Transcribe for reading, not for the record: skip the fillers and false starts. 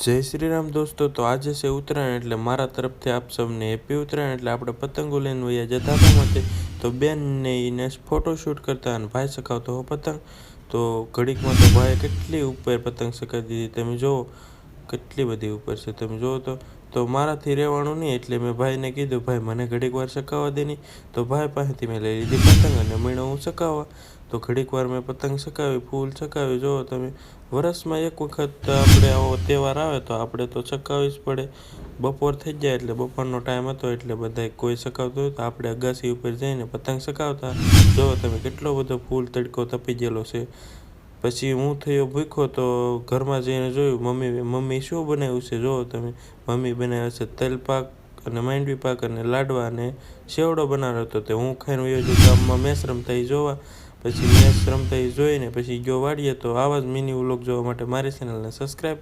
જય શ્રી રામ દોસ્તો, તો આજે છે ઉત્તરાયણ એટલે મારા તરફથી આપ સૌને હેપી ઉત્તરાયણ। એટલે આપણે પતંગો લઈને વયા જતા હતા માટે તો બેનને એને ફોટોશૂટ કરતા અને ભાઈ ચકાવતો હો પતંગ। તો ઘડીકમાં તો ભાઈએ કેટલી ઉપર પતંગ ચકાવી દીધી, તમે જુઓ કેટલી બધી ઉપર છે, તમે જુઓ તો મારાથી રહેવાનું નહીં એટલે મેં ભાઈને કીધું, ભાઈ મને ઘડીક વાર ચકાવવા દે નહીં। તો ભાઈ પાસેથી મેં લઈ લીધી પતંગ અને મીણો હું ચકાવવા। તો ઘડીક વાર મેં પતંગ ચકાવી, ફૂલ ચકાવી। જુઓ તમે, વર્ષમાં એક વખત આપણે આવો તહેવાર આવે તો આપણે તો ચકાવવી જ પડે। બપોર થઈ જાય એટલે બપોરનો ટાઈમ હતો એટલે બધાય કોઈ ચકાવતું હોય તો આપણે અગાસી ઉપર જઈને પતંગ ચકાવતા। જુઓ તમે કેટલો બધો ફૂલ તડકો તપી ગયેલો છે। પછી હું થયો ભૂખ્યો તો ઘરમાં જઈને જોયું મમ્મી શું બનાવ્યું છે। જુઓ તમે, મમ્મી બનાવ્યા છે તલપાક અને માંડવી પાક અને લાડવા અને સેવડો બનાવ્યો હતો। તે હું ખાઈને વયો ગયો ગામમાં મેચ રમતા એ જોવા। પછી મેચ રમતા એ જોઈને પછી ગયો વાડીએ। તો આવા જ મિની વ્લોગ જોવા માટે મારી ચેનલને સબસ્ક્રાઈબ